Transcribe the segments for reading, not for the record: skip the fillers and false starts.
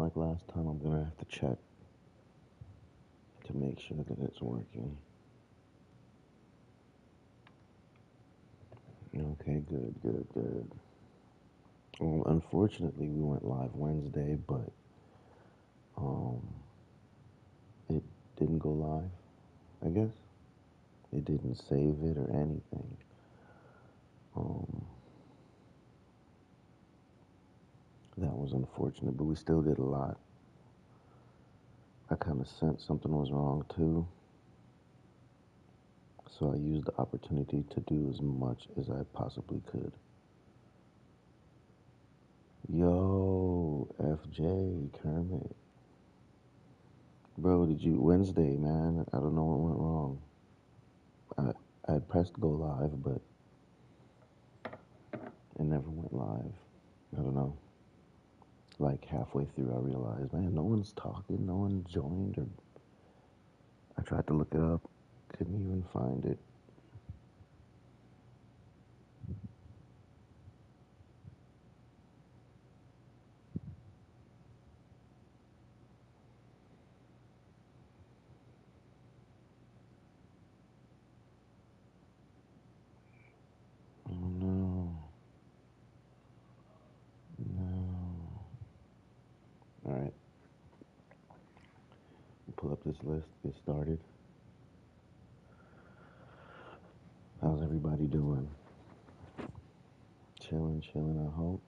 like last time, I'm gonna have to check to make sure that it's working. Okay, good. Unfortunately, we went live Wednesday, but um, it didn't go live. I guess it didn't save it or anything. That was unfortunate, but we still did a lot. I kind of sensed something was wrong too, so I used the opportunity to do as much as I possibly could. Yo, FJ, Kermit. Bro, Wednesday, man, I don't know what went wrong. I pressed go live, but it never went live. I don't know. Like halfway through, I realized, man, no one's talking, no one joined, or I tried to look it up, couldn't even find it. Oh no. Alright. Pull up this list, get started. How's everybody doing? Chilling, I hope.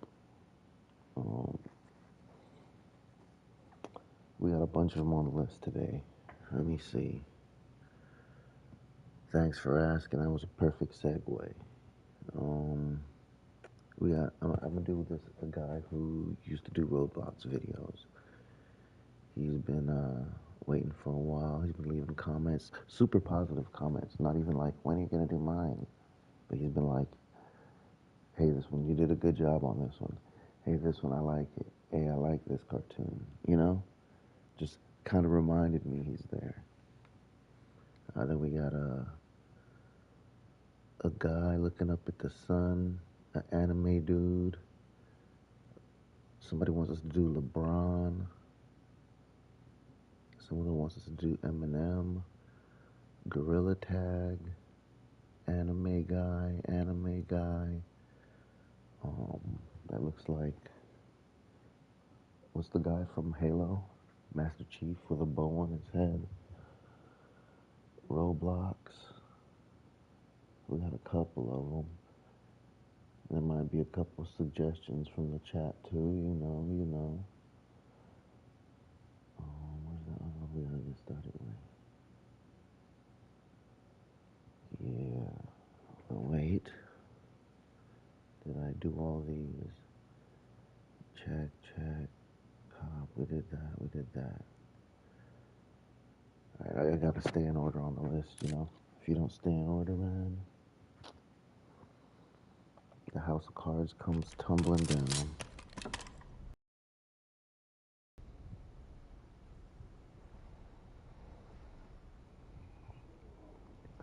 We got a bunch of them on the list today. Let me see. Thanks for asking. That was a perfect segue. I'm gonna do this. A guy who used to do Roblox videos. He's been waiting for a while. He's been leaving comments, super positive comments. Not even like, when are you gonna do mine? But he's been like, hey, this one, you did a good job on this one. Hey, this one, I like it. Hey, I like this cartoon. You know, just kind of reminded me he's there. Then we got a guy looking up at the sun, an anime dude. Somebody wants us to do LeBron. Someone wants us to do Eminem. Gorilla Tag. Anime guy. That looks like, what's the guy from Halo? Master Chief with a bow on his head. Roblox. We got a couple of them. There might be a couple suggestions from the chat too, you know. Where's the other one we gotta get started with? Yeah. Wait. Did I do all these? Check. Cop. We did that. Alright, I gotta stay in order on the list, you know. If you don't stay in order, man, the house of cards comes tumbling down.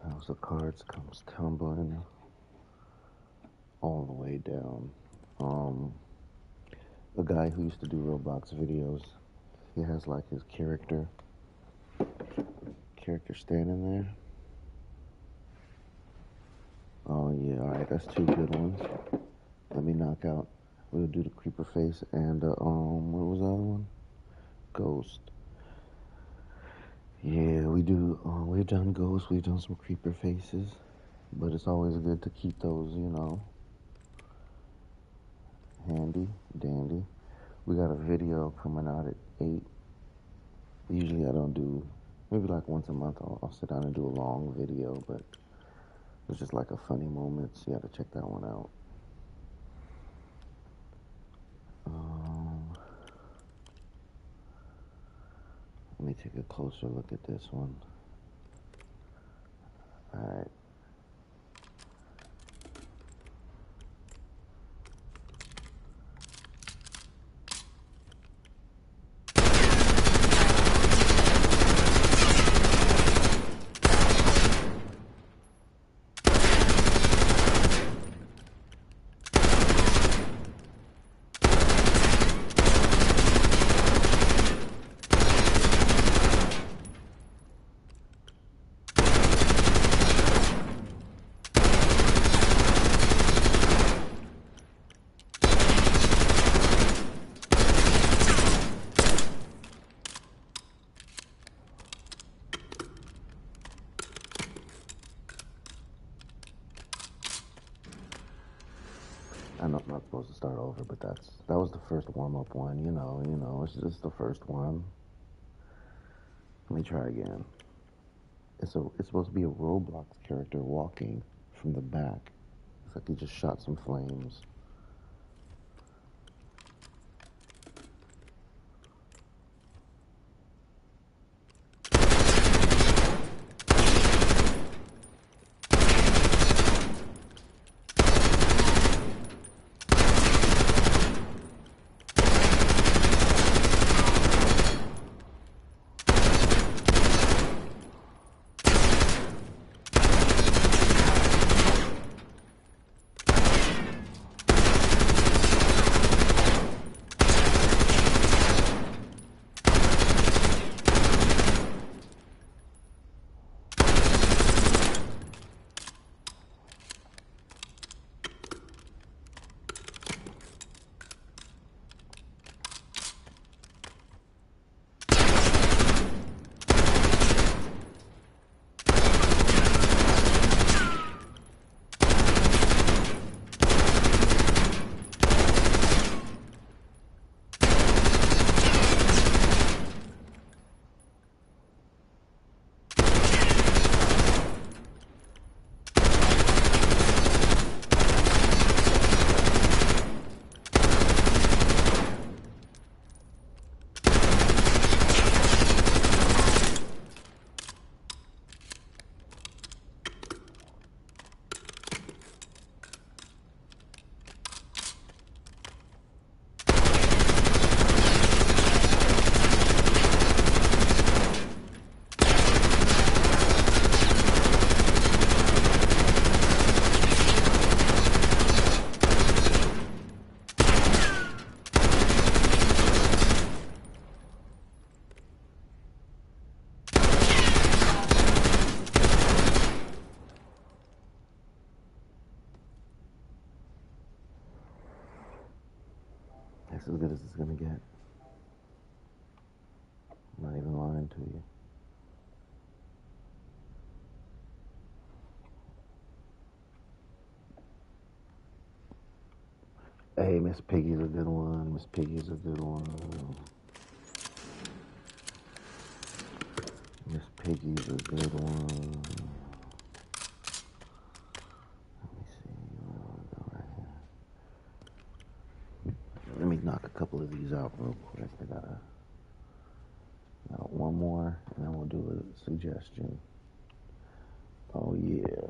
House of cards comes tumbling all the way down. A guy who used to do Roblox videos, he has like his character standing there. Oh yeah, alright, that's two good ones. Let me knock out. We'll do the creeper face and what was the other one? Ghost. Yeah, we've done ghosts, we've done some creeper faces, but it's always good to keep those, you know, handy dandy. We got a video coming out at 8. Usually I don't do, maybe like once a month I'll sit down and do a long video, but it's just like a funny moment, so you have to check that one out. Let me take a closer look at this one. Alright. I'm not supposed to start over, but that was the first warm up one. It's just the first one. Let me try again. It's supposed to be a Roblox character walking from the back. It's like he just shot some flames. That's as good as it's gonna get. I'm not even lying to you. Hey, Miss Piggy's a good one. Miss Piggy's a good one. Miss Piggy's a good one. Let me see. Where do I go right here? Let me knock a couple of these out real quick. I got one more, and then we'll do a suggestion. Oh, yeah.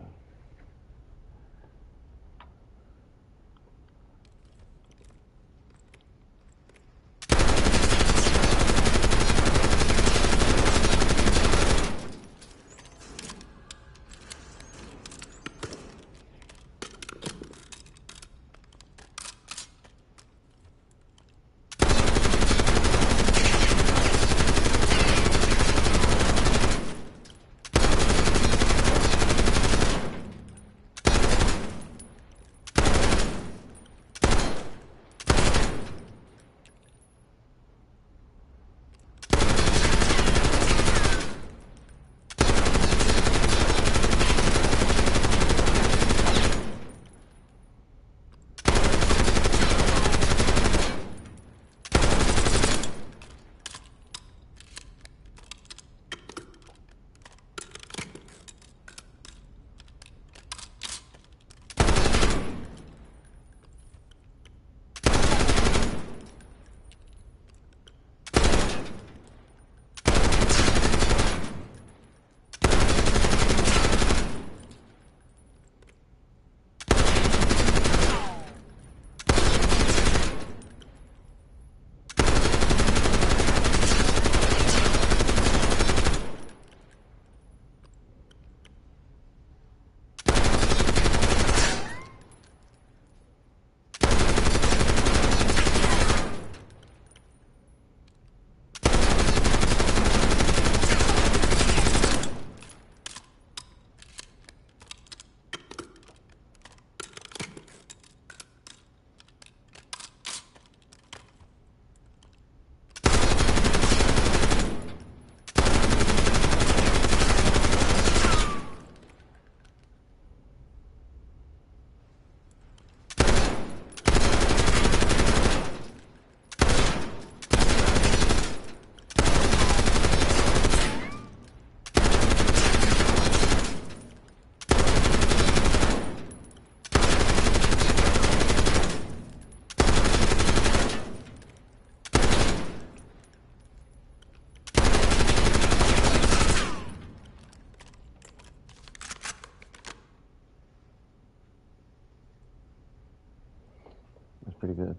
good.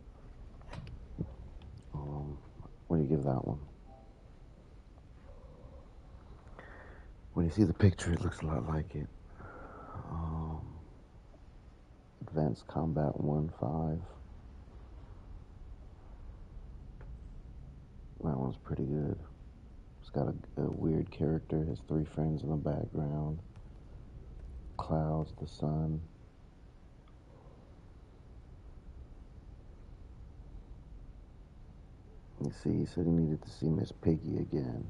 What do you give that one? When you see the picture, it looks a lot like it. Advanced Combat 1.5. That one's pretty good. It's got a weird character. Has 3 friends in the background. Clouds, the sun. You see, he said he needed to see Miss Piggy again.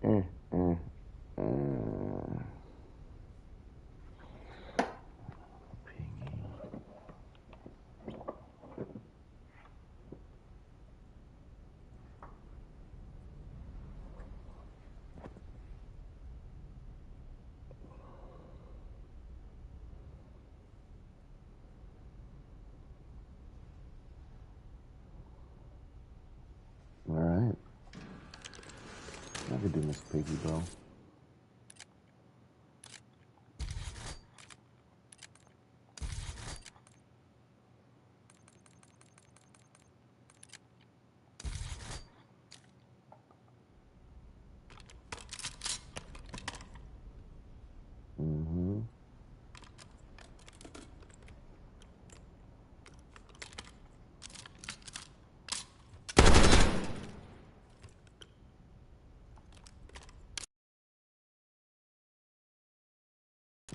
Piggy. All right. I could do Miss Piggy, bro. Mm-hmm.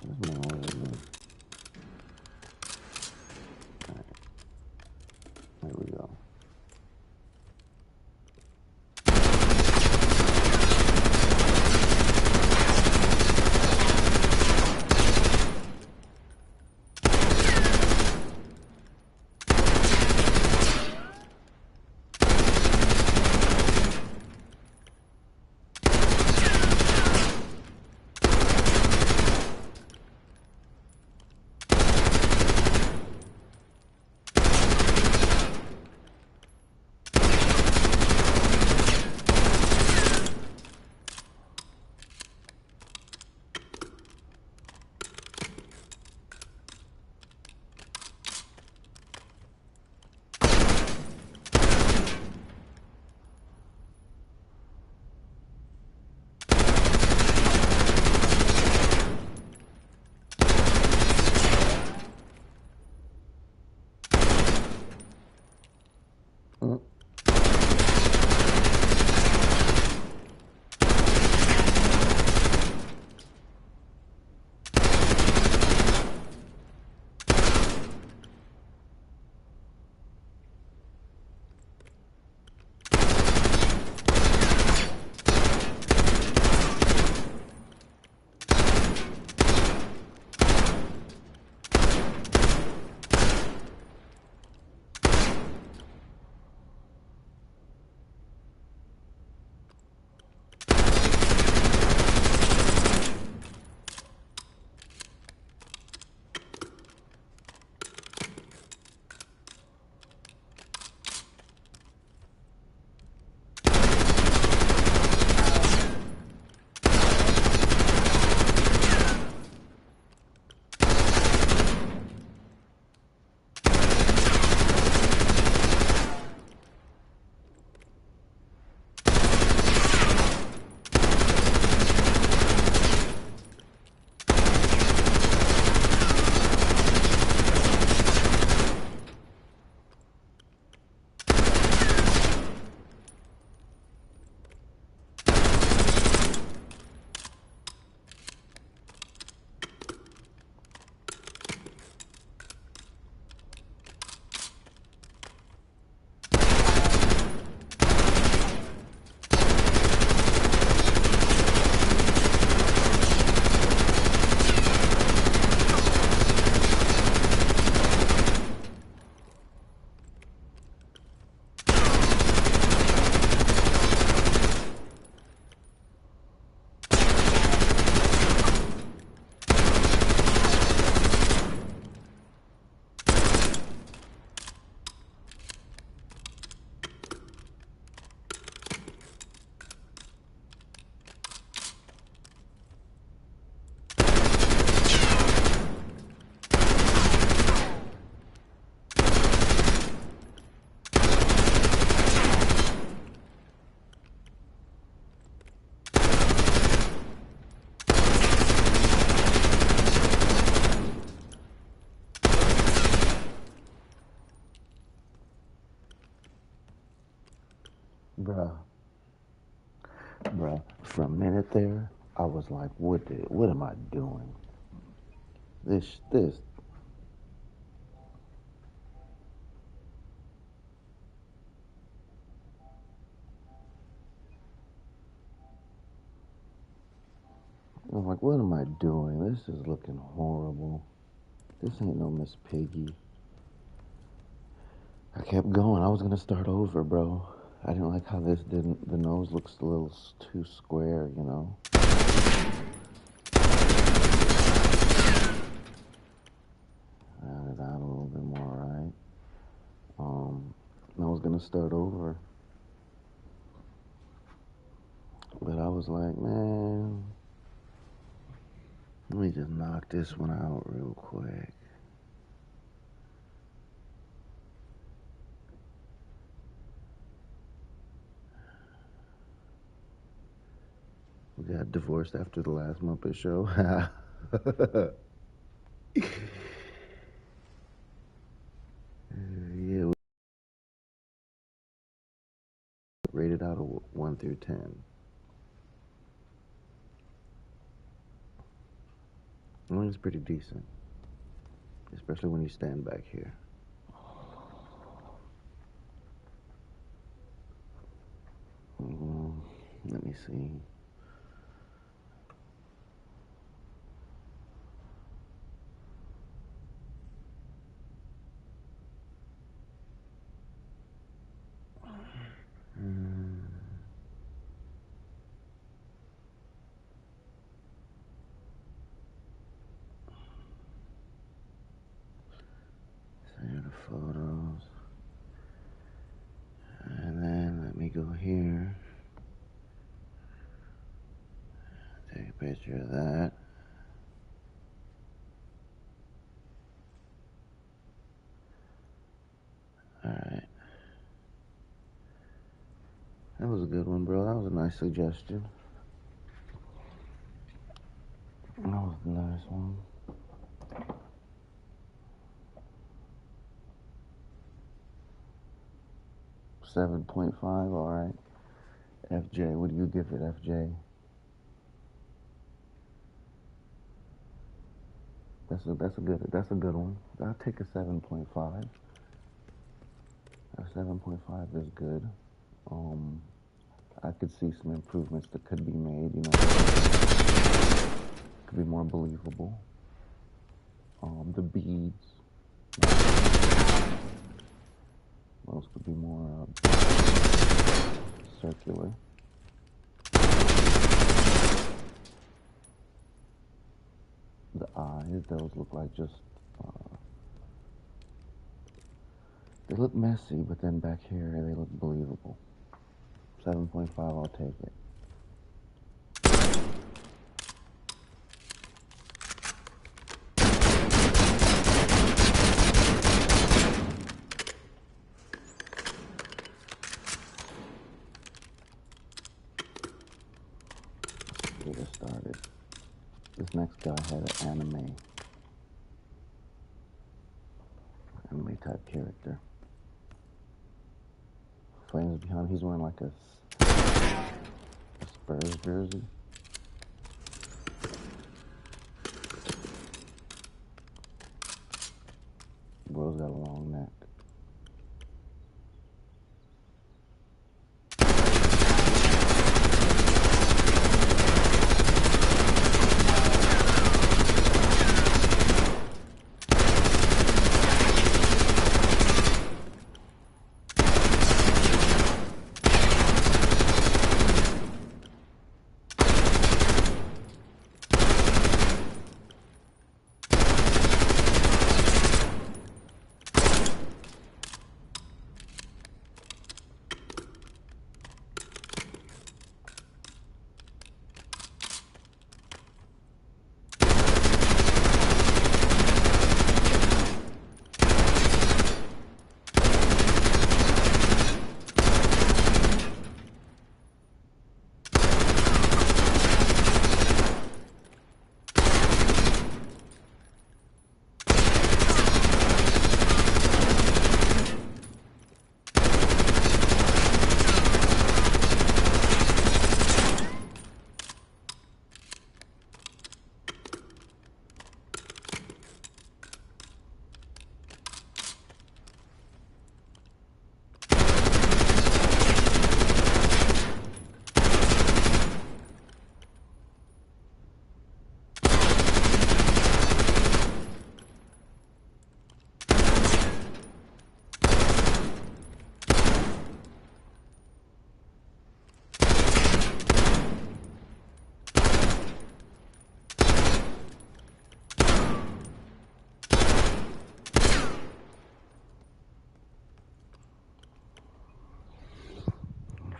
There's more of them. All right. There we go. minute there, I was like, what am I doing? This. I was like, what am I doing? This is looking horrible. This ain't no Miss Piggy. I kept going. I was gonna start over, bro. I didn't like how the nose looks a little too square, you know? Added that a little bit more, right? I was gonna start over. But I was like, man, let me just knock this one out real quick. We got divorced after the last Muppet Show. Yeah, rated out of 1 through 10. I think it's pretty decent, especially when you stand back here. Let me see. Save the photos. And then let me go here. Take a picture of that. Alright. That was a good one, bro. That was a nice suggestion. That was a nice one. 7.5, alright. FJ, what do you give it, FJ? That's a good one. I'll take a 7.5. A 7.5 is good. I could see some improvements that could be made, you know. Could be more believable. The beads. Those could be more circular. The eyes, those look like just, they look messy, but then back here, they look believable. 7.5, I'll take it. Get it started. This next guy had an anime type character. Flames behind him. He's wearing like a Spurs jersey. Bro's got a long neck.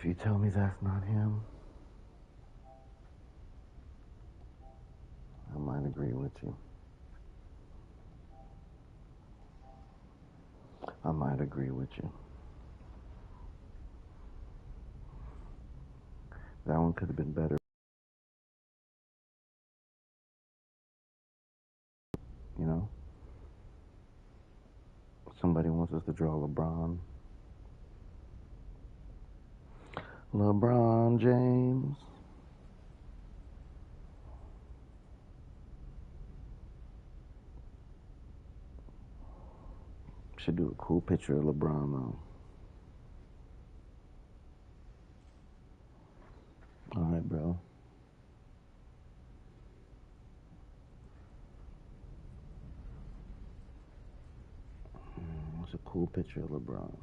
you tell me that's not him, I might agree with you. I might agree with you. That one could have been better. You know? Somebody wants us to draw LeBron. LeBron James. Should do a cool picture of LeBron though. Alright, bro. What's a cool picture of LeBron?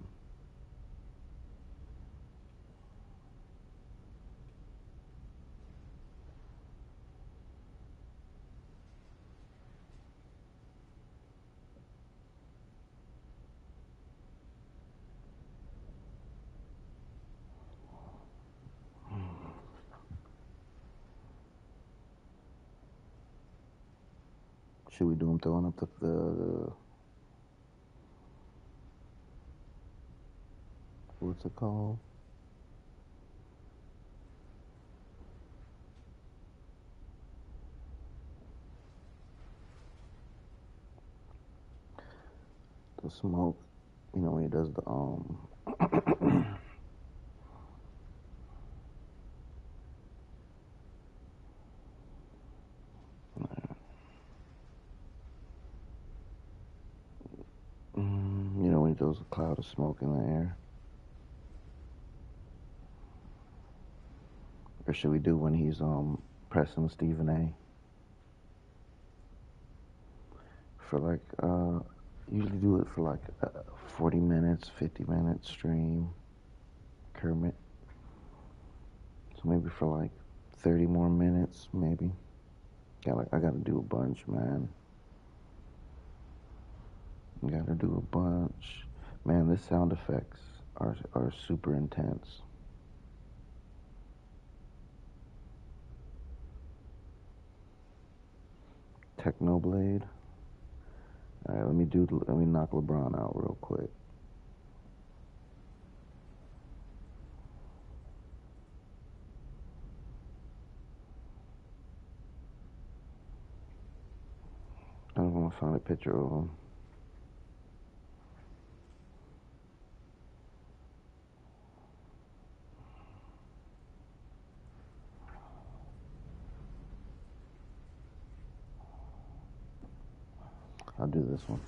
Should we do him throwing up the what's it called? The smoke. You know when he does the you know when he does a cloud of smoke in the air. Or should we do when he's pressing Stephen A? For like usually do it for like 40 minutes, 50 minutes stream. Kermit. So maybe for like 30 more minutes, maybe. I gotta do a bunch, man. Gotta do a bunch. Man, the sound effects are super intense. Technoblade. All right, let me knock LeBron out real quick. I'm gonna find a picture of him. I'll do this one.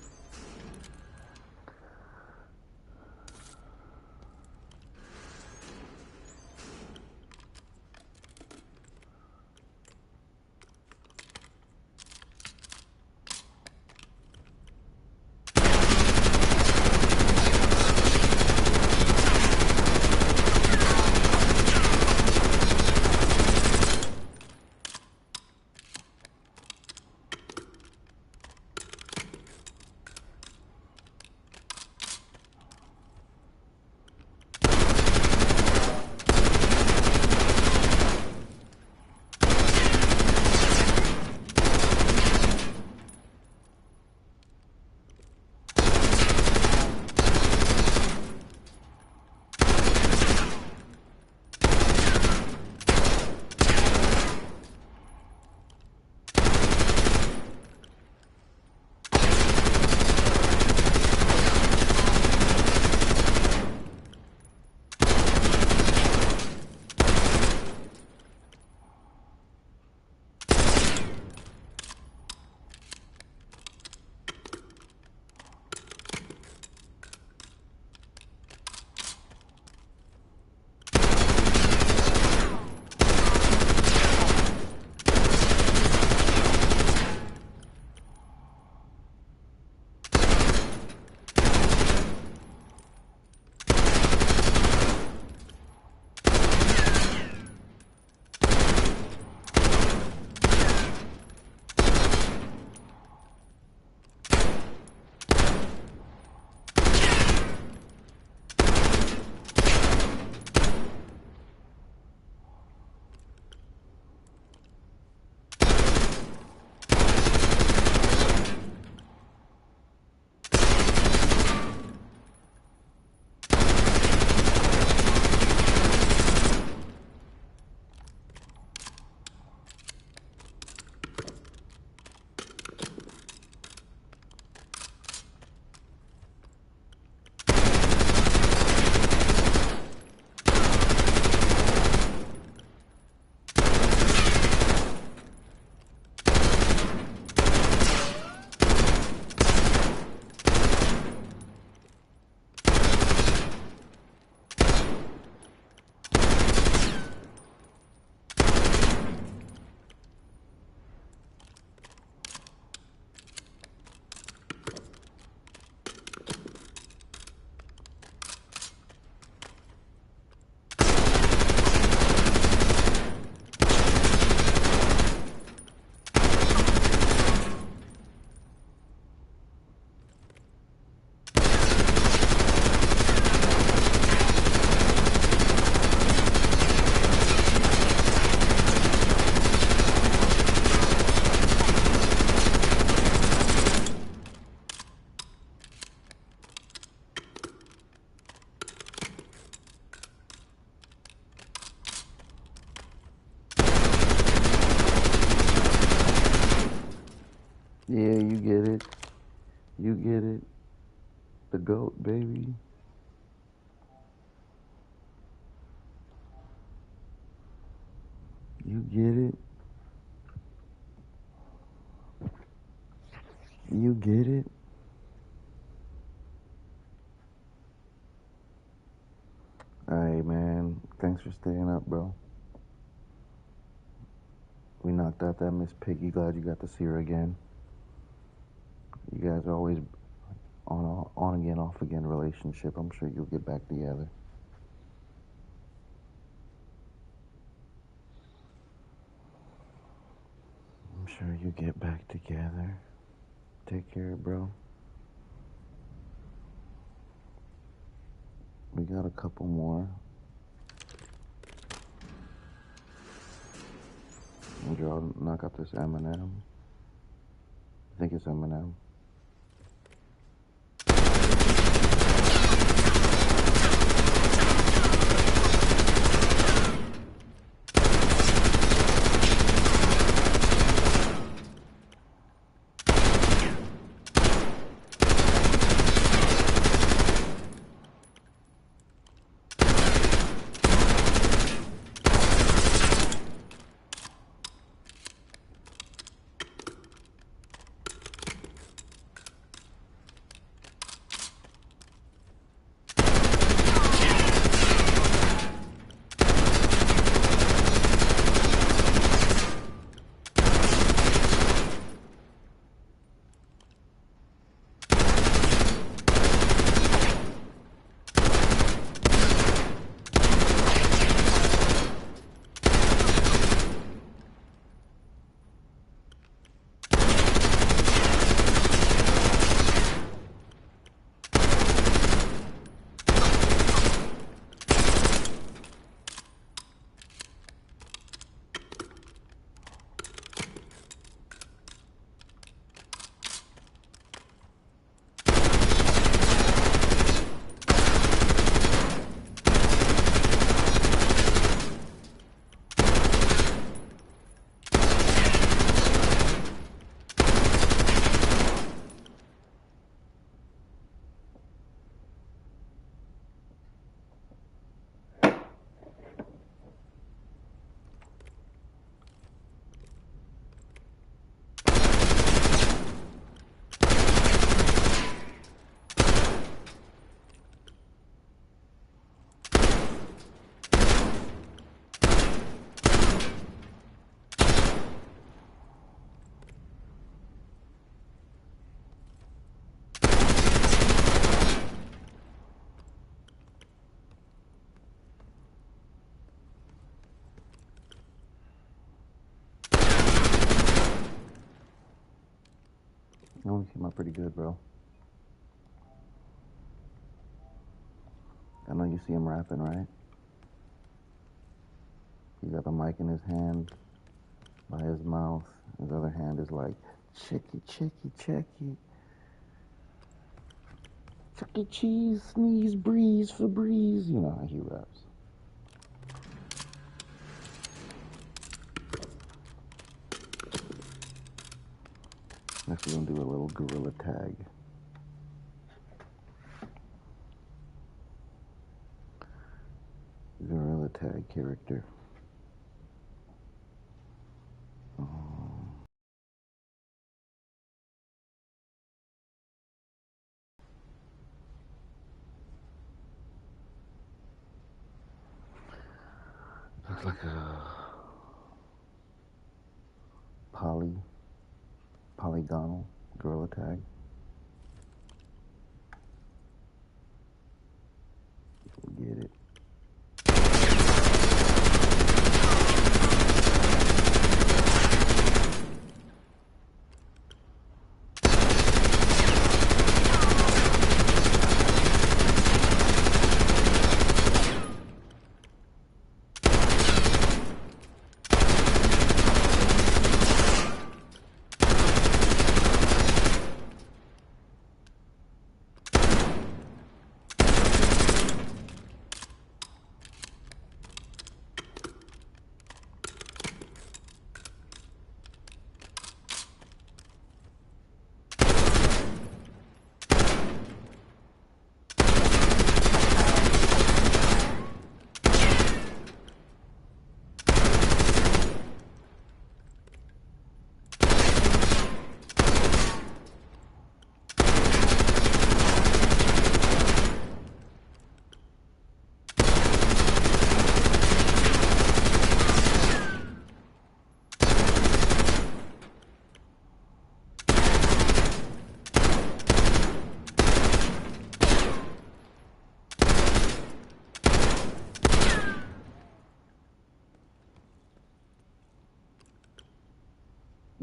you get it. You get it. The GOAT, baby. You get it. You get it. Alright, man. Thanks for staying up, bro. We knocked out that Miss Piggy. Glad you got to see her again. You guys are always on again, off again relationship. I'm sure you'll get back together. I'm sure you'll get back together. Take care, bro. We got a couple more. I'll knock out this M&M. I think it's M&M. Oh, he came out pretty good, bro. I know you see him rapping, right? He got the mic in his hand by his mouth. His other hand is like, checky, checky, checky. Chuck E. Cheese, sneeze, breeze, Febreze. You know how he raps. Next we're gonna do a little gorilla tag. Gorilla tag character. Looks like a polygonal gorilla tag. Get it.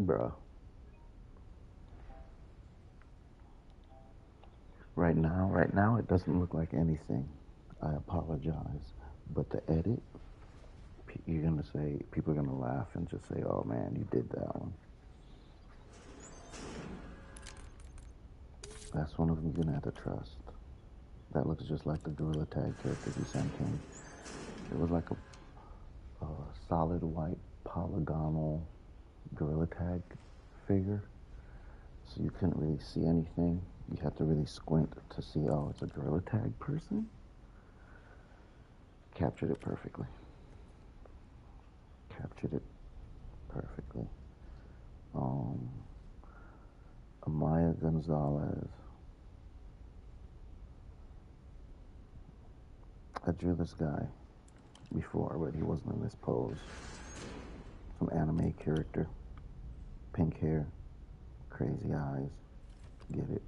bruh. Right now, it doesn't look like anything. I apologize, but the edit, you're gonna say, people are gonna laugh and just say, "Oh man, you did that one." That's one of them you're gonna have to trust. That looks just like the Gorilla Tag character you sent him. It was like a solid white polygonal Gorilla Tag figure, so you couldn't really see anything. You had to really squint to see, oh, it's a Gorilla Tag person. Captured it perfectly. Captured it perfectly. Amaya Gonzalez. I drew this guy before, but he wasn't in this pose. Some anime character. Pink hair. Crazy eyes. Get it?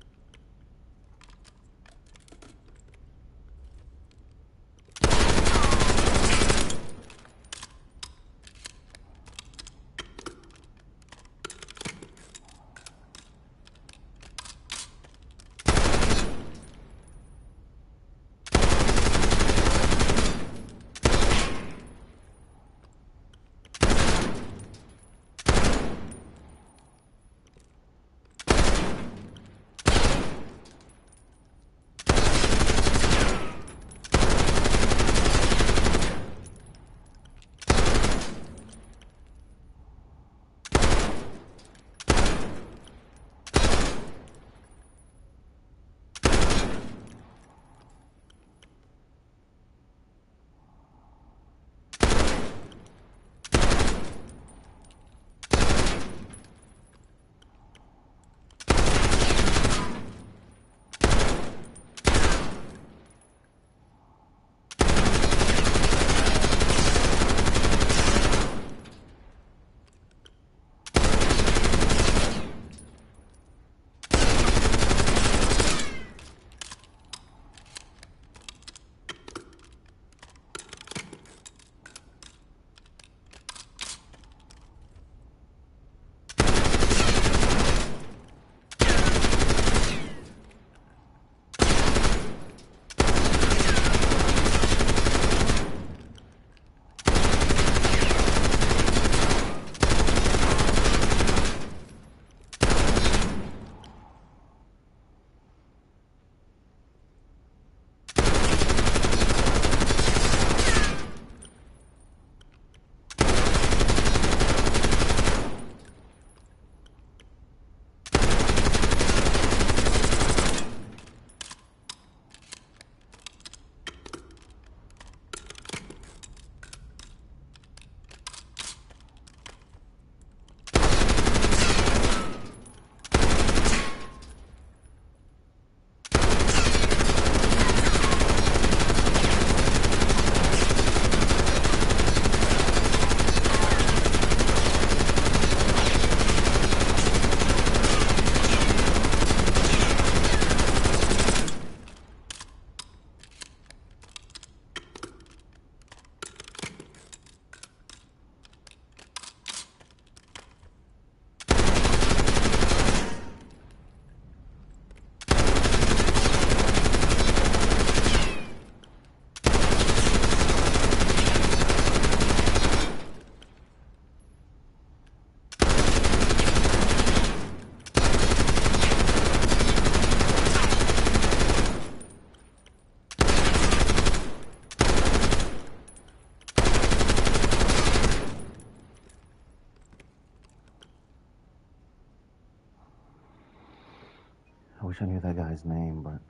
I wish I knew that guy's name, but,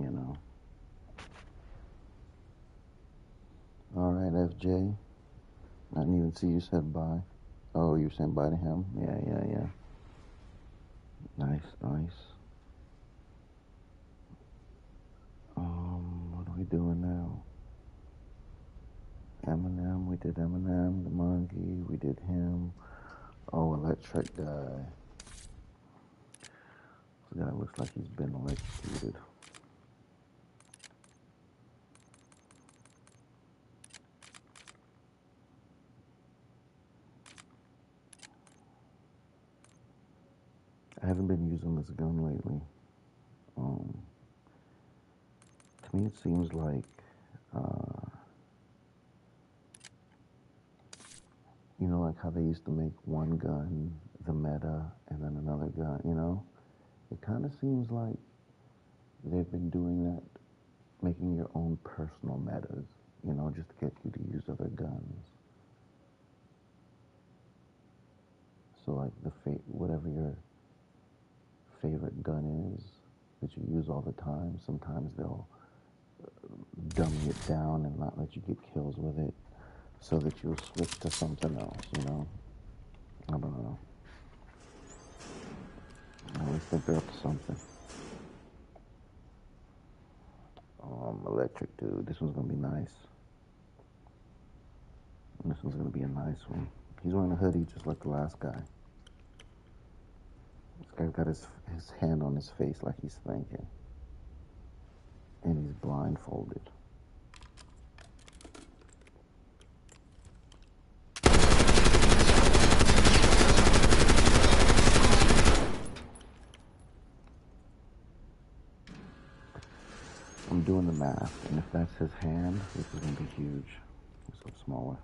you know. All right, FJ. I didn't even see you said bye. Oh, you're saying bye to him? Yeah. Nice. What are we doing now? Eminem, we did Eminem, the monkey, we did him. Oh, electric guy. This guy looks like he's been electrocuted. I haven't been using this gun lately. Um, to me, it seems like, you know, like how they used to make one gun the meta and then another gun, you know? It kind of seems like they've been doing that, making your own personal metas, you know, just to get you to use other guns. So, like, whatever your favorite gun is that you use all the time, sometimes they'll dummy it down and not let you get kills with it so that you'll switch to something else, you know? I don't know. I always think they're up to something. Electric, dude. This one's gonna be nice. This one's gonna be a nice one. He's wearing a hoodie just like the last guy. This guy's got his hand on his face like he's thinking. And he's blindfolded. I'm doing the math, and if that's his hand, this is gonna be huge. This looks smaller.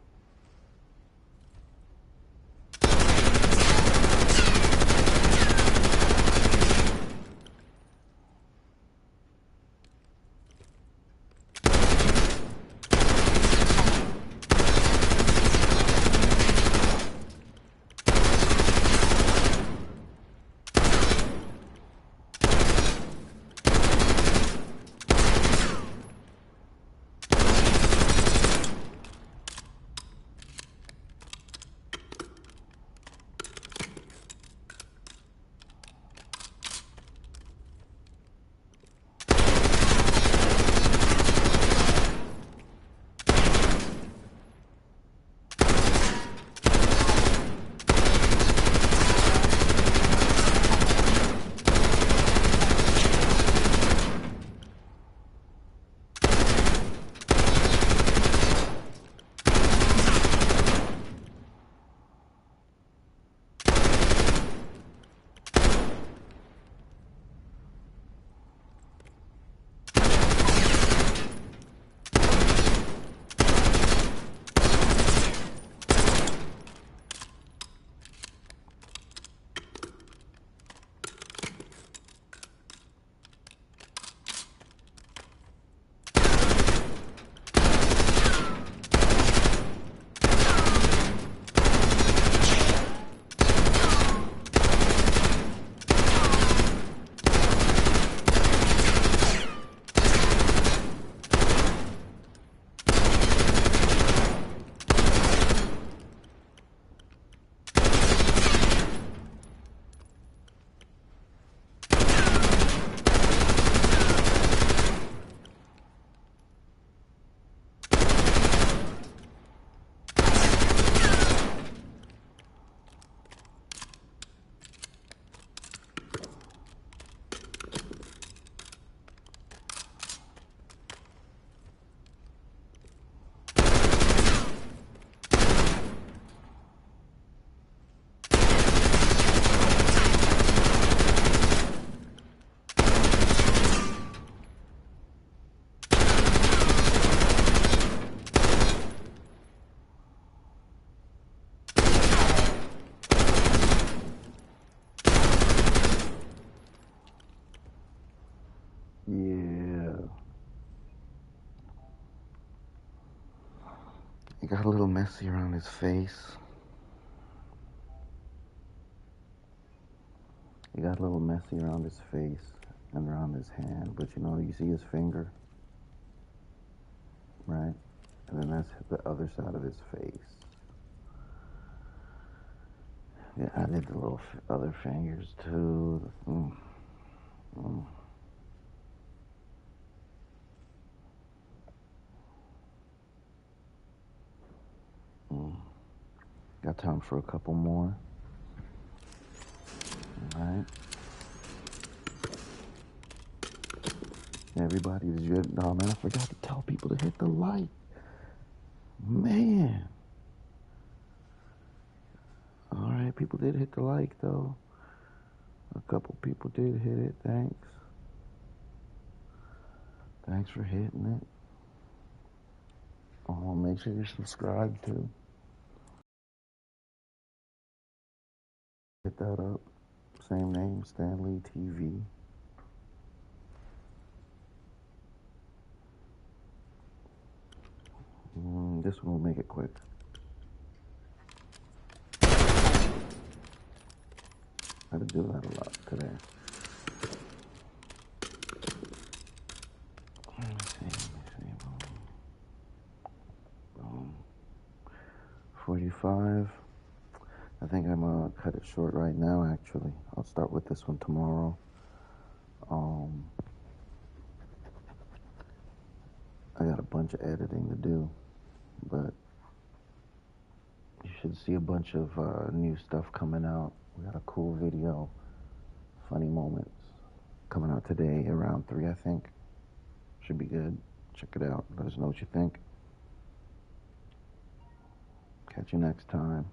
Yeah. He got a little messy around his face. He got a little messy around his face and around his hand, but you know, you see his finger, right? And then that's the other side of his face. Yeah, I did the little other fingers too. Mm. Mm. Got time for a couple more. All right. Everybody, oh man, I forgot to tell people to hit the like. Man. All right, people did hit the like though. A couple people did hit it. Thanks. Thanks for hitting it. Make sure you're subscribed too. Hit that up. Same name, Stanley TV. This one will make it quick. I had to do that a lot today. Let me see. 45. I think I'm gonna cut it short right now, actually. I'll start with this one tomorrow. I got a bunch of editing to do, but you should see a bunch of new stuff coming out. We got a cool video, funny moments, coming out today around 3, I think. Should be good. Check it out. Let us know what you think. Catch you next time.